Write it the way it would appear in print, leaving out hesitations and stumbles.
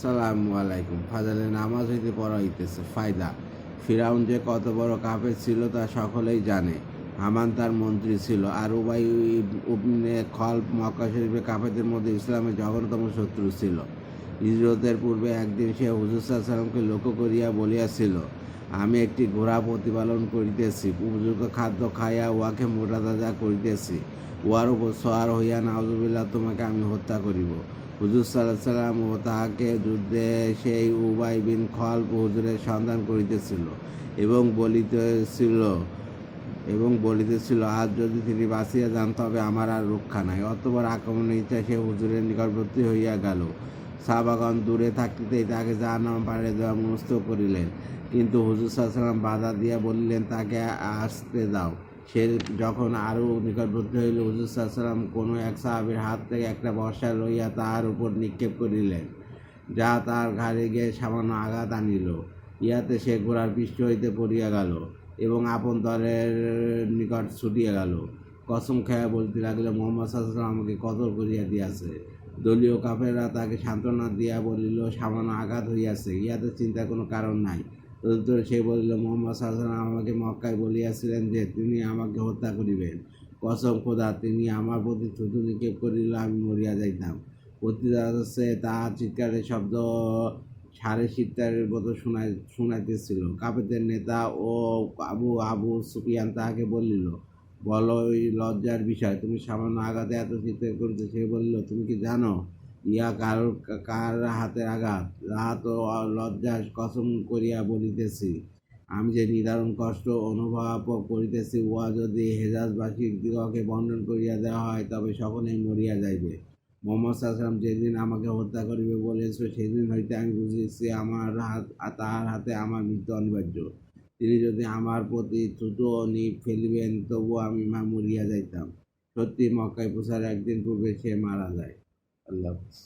সালামু আলাইকুম। ফাজালে নামাজ হইতে পড়া হইতেছে ফায়দা। ফিরআউন যে কত বড় কাফের ছিল তা সকলেই জানে। হামান তার মন্ত্রী ছিল, আর উবাই ইবনে খলফ মক্কা শরীফে কাফেরদের মধ্যে ইসলামের জঘন্যতম শত্রু ছিল। হিজরতের পূর্বে একদিন সে হুজুর সাল্লাল্লাহু আলাইহি ওয়াসাল্লামকে লক্ষ্য করিয়া বলিয়াছিল, আমি একটি ঘোড়া প্রতিপালন করিতেছি, উপযুক্ত খাদ্য খাইয়া উহাকে মোটাতাজা করিতেছি, উহার উপর সওয়ার হইয়া নাউজুবিল্লাহ তোমাকে আমি হত্যা করিব। হুজুর সাল্লাল্লাহু আলাইহি ওয়াসাল্লাম ও তাহাকে যুদ্ধে সেই উবাই বিন খলফ হুজুরের সন্ধান করিতেছিল এবং বলিতেছিল আজ যদি তিনি বাঁচিয়া যান তবে আমার আর রক্ষা নাই। অতঃপর আক্রমণের ইচ্ছা সে হুজুরের নিকটবর্তী হইয়া গেল। সাহাবাগণ দূরে থাকিতেই তাকে জাহান্নামে পাড়িয়ে দেওয়া মনস্থ করিলেন, কিন্তু হুজুর সাল্লাল্লাহু আলাইহি ওয়াসাল্লাম বাধা দিয়া বলিলেন, তাকে আসতে দাও। সে যখন আরও নিকটবর্তী হইল, হুজুর সাল্লাল্লাহু আলাইহি ওয়াসাল্লাম কোনো এক সাহাবীর হাত থেকে একটা বর্শা লইয়া তাহার উপর নিক্ষেপ করিলেন, যা তাহার ঘাড়ে গিয়ে সামান্য আঘাত আনিল। ইহাতে সে ঘোড়ার পৃষ্ঠ হইতে পড়িয়া গেল এবং আপন দলের নিকট ছুটিয়া গেল। কসম খাইয়া বলিতে লাগিল, মুহাম্মদ সাল্লাল্লাহু আলাইহি ওয়াসাল্লাম আমাকে কতল করিয়া দিয়াছে। দলীয় কাফেররা তাকে সান্ত্বনা দিয়া বলিল, সামান্য আঘাত হইয়াছে, ইহাতে চিন্তার কোনো কারণ নাই। তদুত্তরে সে বলিল, মুহাম্মদ সাল্লাল্লাহু আলাইহি ওয়াসাল্লাম আমাকে মক্কায় বলিয়াছিলেন যে তিনি আমাকে হত্যা করিবেন। কসম খোদা, তিনি আমার প্রতি থুতু নিক্ষেপ করিলে আমি মরিয়া যাইতাম। প্রতিদাসে তাহার চিৎকারের শব্দ সাড়ে সিতারের মতো শুনাইতেছিল। কাফেরদের নেতা ও আবু সুফিয়ান তাহাকে বলিল, বড়ই লজ্জার বিষয়, তুমি সামান্য আঘাতে এত চিৎকার করিতে। সে বলিল, তুমি কি জানো ইহা কার হাতের আঘাত? রাহাত ও লজ্জার কসম করিয়া বলিতেছি, আমি যে নিদারুণ কষ্ট অনুভব করিতেছি, উহা যদি হেজাজবাসী দিগকে বর্ণন করিয়া দেওয়া হয় তবে সকলেই মরিয়া যাইবে। মুহাম্মদ সাল্লাল্লাহু আলাইহি ওয়াসাল্লাম যেদিন আমাকে হত্যা করিবে বলিয়াছিল, সেদিন হইতে আমি বুঝিয়াছি তাহার হাতে আমার মৃত্যু অনিবার্য। তিনি যদি আমার প্রতি থুতু ও নিপ ফেলিবেন তবুও আমি মরিয়া যাইতাম। সত্যি মক্কায় পৌঁছার একদিন পূর্বে সে মারা যায়। আল্লাহ হাফেজ।